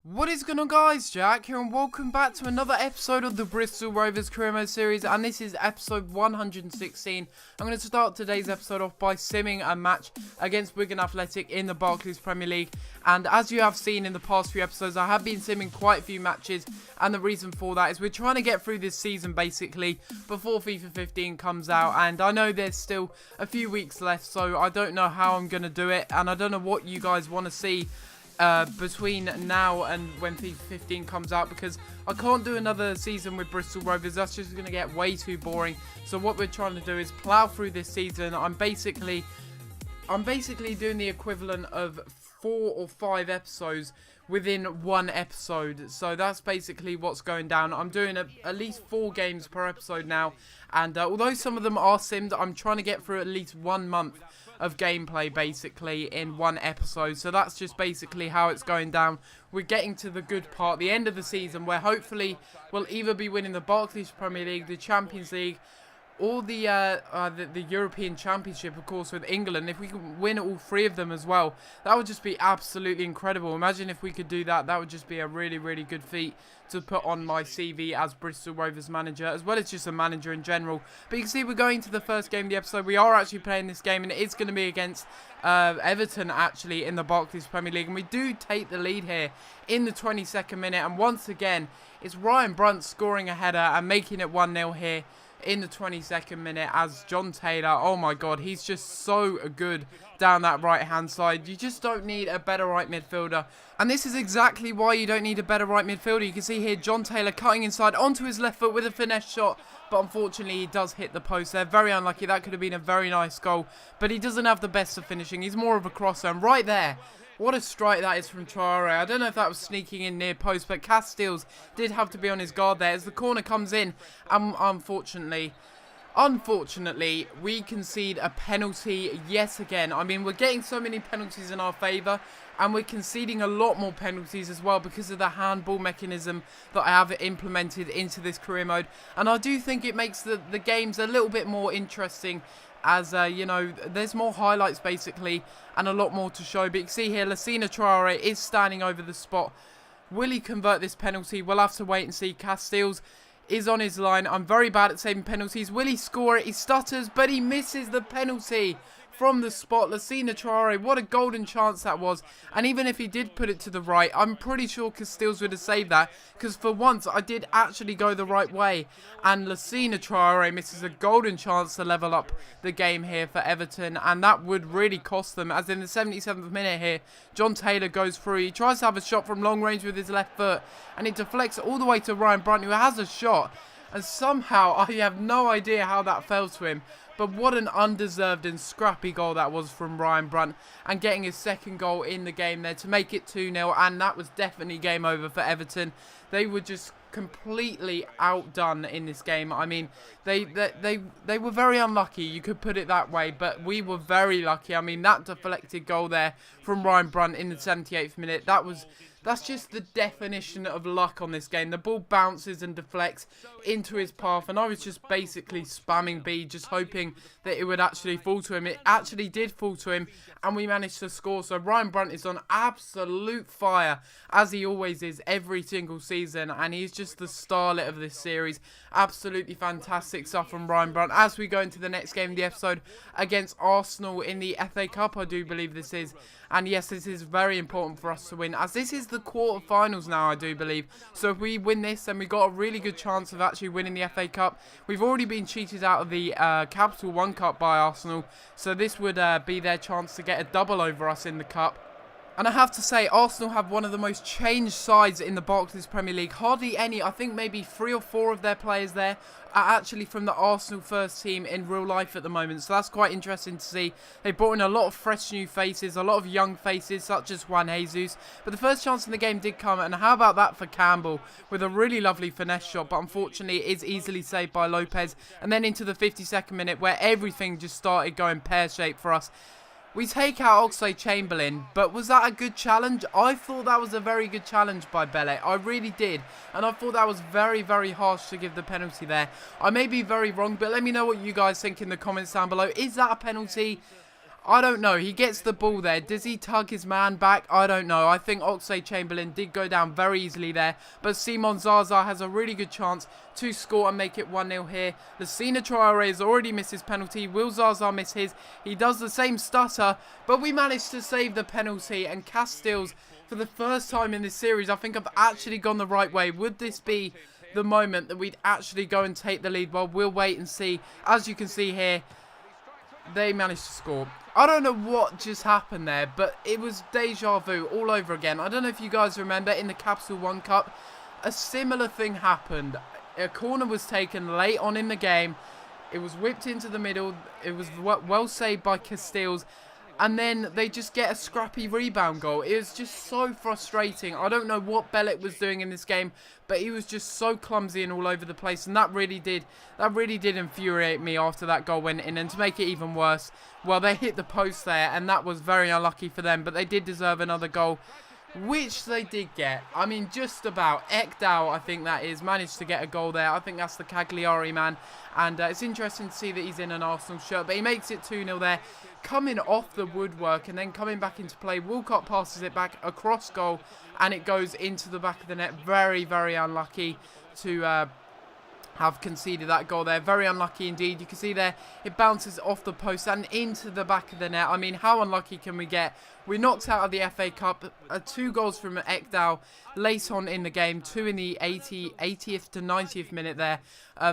What is going on, guys? Jack here, and welcome back to another episode of the Bristol Rovers Career Mode series, and this is episode 116. I'm going to start today's episode off by simming a match against Wigan Athletic in the Barclays Premier League, and as you have seen in the past few episodes, I have been simming quite a few matches, and the reason for that is we're trying to get through this season basically before FIFA 15 comes out, and I know there's still a few weeks left, so I don't know how I'm going to do it, and I don't know what you guys want to see between now and when FIFA 15 comes out, because I can't do another season with Bristol Rovers. That's just going to get way too boring. So what we're trying to do is plough through this season. I'm basically doing the equivalent of 4 or 5 episodes within one episode. So that's basically what's going down. I'm doing at least 4 games per episode now, and although some of them are simmed, I'm trying to get through at least 1 month of gameplay basically in one episode. So that's just basically how it's going down. We're getting to the good part, the end of the season, where hopefully we'll either be winning the Barclays Premier League, the Champions League, or the European Championship, of course, with England. If we can win all 3 of them as well, that would just be absolutely incredible. Imagine if we could do that. That would just be a really, really good feat to put on my CV as Bristol Rovers manager, as well as just a manager in general. But you can see we're going to the first game of the episode. We are actually playing this game, and it is going to be against Everton, actually, in the Barclays Premier League. And we do take the lead here in the 22nd minute. And once again, it's Ryan Brunt scoring a header and making it 1-0 here in the 22nd minute, as John Taylor, oh my god, he's just so good down that right hand side. You just don't need a better right midfielder, and this is exactly why you don't need a better right midfielder. You can see here John Taylor cutting inside onto his left foot with a finesse shot, but unfortunately he does hit the post there. Very unlucky. That could have been a very nice goal, but he doesn't have the best of finishing. He's more of a crosser, and right there, what a strike that is from Traore. I don't know if that was sneaking in near post, but Casteels did have to be on his guard there as the corner comes in. Unfortunately, we concede a penalty yet again. I mean, we're getting so many penalties in our favour, and we're conceding a lot more penalties as well because of the handball mechanism that I have implemented into this career mode. And I do think it makes the games a little bit more interesting, as you know, there's more highlights basically and a lot more to show. But you can see here Lassina Traore is standing over the spot. Will he convert this penalty? We'll have to wait and see. Casteels is on his line. I'm very bad at saving penalties. Will he score it? He stutters, but he misses the penalty from the spot. Lassina Traore, what a golden chance that was. And even if he did put it to the right, I'm pretty sure Casteels would have saved that, because for once I did actually go the right way, and Lassina Traore misses a golden chance to level up the game here for Everton, and that would really cost them, as in the 77th minute here, John Taylor goes through. He tries to have a shot from long range with his left foot, and it deflects all the way to Ryan Brunt, who has a shot, and somehow I have no idea how that fell to him. But what an undeserved and scrappy goal that was from Ryan Brunt, and getting his second goal in the game there to make it 2-0, and that was definitely game over for Everton. They were just completely outdone in this game. I mean, they were very unlucky, you could put it that way, but we were very lucky. I mean, that deflected goal there from Ryan Brunt in the 78th minute, that's just the definition of luck on this game. The ball bounces and deflects into his path, and I was just basically spamming B, just hoping that it would actually fall to him. It actually did fall to him, and we managed to score. So Ryan Brunt is on absolute fire, as he always is every single season, and he's just the starlet of this series. Absolutely fantastic stuff from Ryan Brunt. As we go into the next game of the episode against Arsenal in the FA Cup, I do believe this is. And yes, this is very important for us to win, as this is the quarterfinals now, I do believe. So if we win this, then we've got a really good chance of actually winning the FA Cup. We've already been cheated out of the Capital One Cup by Arsenal, so this would be their chance to get a double over us in the Cup. And I have to say, Arsenal have one of the most changed sides in the Barclays Premier League. Hardly any, I think maybe 3 or 4 of their players there are actually from the Arsenal first team in real life at the moment. So that's quite interesting to see. They brought in a lot of fresh new faces, a lot of young faces, such as Juan Jesus. But the first chance in the game did come, and how about that for Campbell with a really lovely finesse shot. But unfortunately, it is easily saved by Lopez. And then into the 52nd minute, where everything just started going pear-shaped for us. We take out Oxlade-Chamberlain, but was that a good challenge? I thought that was a very good challenge by Bellet. I really did. And I thought that was very, very harsh to give the penalty there. I may be very wrong, but let me know what you guys think in the comments down below. Is that a penalty? I don't know. He gets the ball there. Does he tug his man back? I don't know. I think Oxlade-Chamberlain did go down very easily there. But Simon Zaza has a really good chance to score and make it 1-0 here. Lassina Traore has already missed his penalty. Will Zaza miss his? He does the same stutter. But we managed to save the penalty. And Castells, for the first time in this series, I think I've actually gone the right way. Would this be the moment that we'd actually go and take the lead? Well, we'll wait and see. As you can see here, they managed to score. I don't know what just happened there, but it was deja vu all over again. I don't know if you guys remember in the Capital One Cup, a similar thing happened. A corner was taken late on in the game. It was whipped into the middle. It was well saved by Castells. And then they just get a scrappy rebound goal. It was just so frustrating. I don't know what Bellet was doing in this game, but he was just so clumsy and all over the place. And that really did infuriate me after that goal went in. And to make it even worse, well, they hit the post there, and that was very unlucky for them. But they did deserve another goal, which they did get. I mean, just about. Ekdal, I think that is, managed to get a goal there. I think that's the Cagliari man. And it's interesting to see that he's in an Arsenal shirt. But he makes it 2-0 there. Coming off the woodwork and then coming back into play. Walcott passes it back across goal. And it goes into the back of the net. Very, very unlucky to have conceded that goal there. Very unlucky indeed. You can see there it bounces off the post and into the back of the net. I mean, how unlucky can we get? We're knocked out of the FA Cup. 2 goals from Ekdal late on in the game. 2 in the 80th to 90th minute there.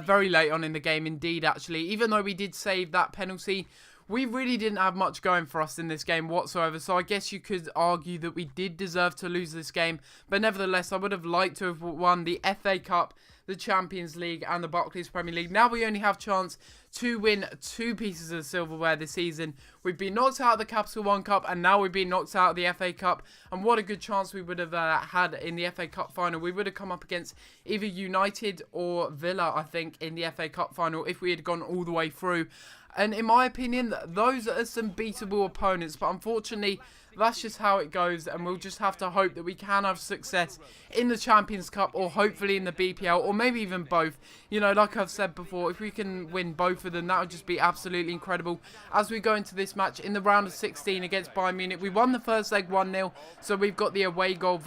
Very late on in the game indeed, actually. Even though we did save that penalty, we really didn't have much going for us in this game whatsoever. So I guess you could argue that we did deserve to lose this game. But nevertheless, I would have liked to have won the FA Cup, the Champions League and the Barclays Premier League. Now we only have chance to win 2 pieces of silverware this season. We've been knocked out of the Capital One Cup and now we've been knocked out of the FA Cup. And what a good chance we would have had in the FA Cup final. We would have come up against either United or Villa, I think, in the FA Cup final if we had gone all the way through. And in my opinion, those are some beatable opponents. But unfortunately, that's just how it goes. And we'll just have to hope that we can have success in the Champions Cup or hopefully in the BPL or maybe even both. You know, like I've said before, if we can win both of them, that would just be absolutely incredible. As we go into this match in the round of 16 against Bayern Munich, we won the first leg 1-0. So we've got the away goal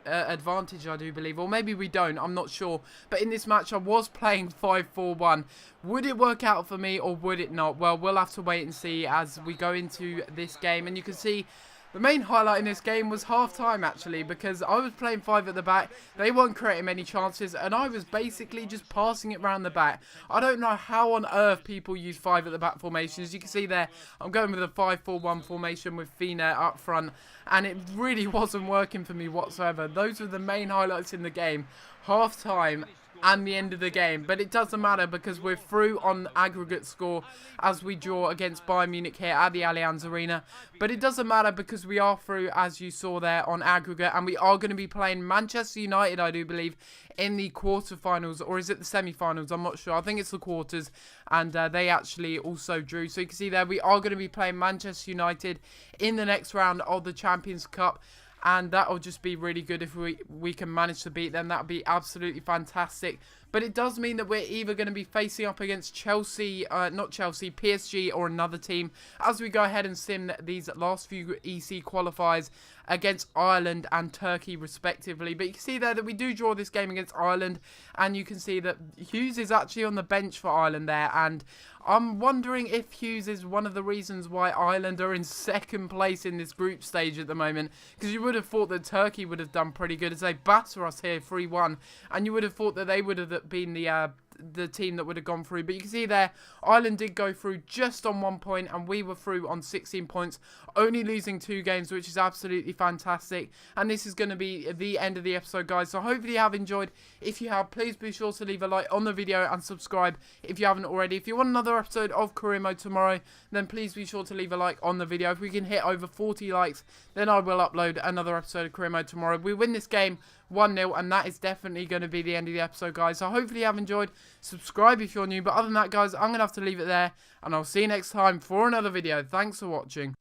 advantage, I do believe. Or maybe we don't, I'm not sure. But in this match, I was playing 5-4-1. Would it work out for me or would it not? Well, we'll have to wait and see as we go into this game. And you can see the main highlight in this game was half-time, actually, because I was playing 5 at the back. They weren't creating many chances, and I was basically just passing it around the back. I don't know how on earth people use 5 at the back formations. You can see there, I'm going with a 5-4-1 formation with Fina up front, and it really wasn't working for me whatsoever. Those were the main highlights in the game. Half-time and the end of the game, but it doesn't matter because we're through on aggregate score as we draw against Bayern Munich here at the Allianz Arena. But it doesn't matter because we are through, as you saw there, on aggregate, and we are going to be playing Manchester United, I do believe, in the quarterfinals, or is it the semi-finals? I'm not sure. I think it's the quarters, and they actually also drew. So you can see there we are going to be playing Manchester United in the next round of the Champions Cup. And that'll just be really good if we can manage to beat them. That would be absolutely fantastic. But it does mean that we're either going to be facing up against Chelsea, not Chelsea, PSG or another team as we go ahead and sim these last few EC qualifiers against Ireland and Turkey respectively. But you can see there that we do draw this game against Ireland, and you can see that Hughes is actually on the bench for Ireland there, and I'm wondering if Hughes is one of the reasons why Ireland are in second place in this group stage at the moment, because you would have thought that Turkey would have done pretty good as they batter us here 3-1, and you would have thought that they would have been the team that would have gone through. But you can see there, Ireland did go through just on 1 point, and we were through on 16 points, only losing 2 games, which is absolutely fantastic. And this is going to be the end of the episode, guys. So hopefully you have enjoyed. If you have, please be sure to leave a like on the video and subscribe if you haven't already. If you want another episode of Career Mode tomorrow, then please be sure to leave a like on the video. If we can hit over 40 likes, then I will upload another episode of Career Mode tomorrow. We win this game 1-0, and that is definitely going to be the end of the episode, guys. So hopefully you have enjoyed. Subscribe if you're new, but other than that, guys, I'm going to have to leave it there, and I'll see you next time for another video. Thanks for watching.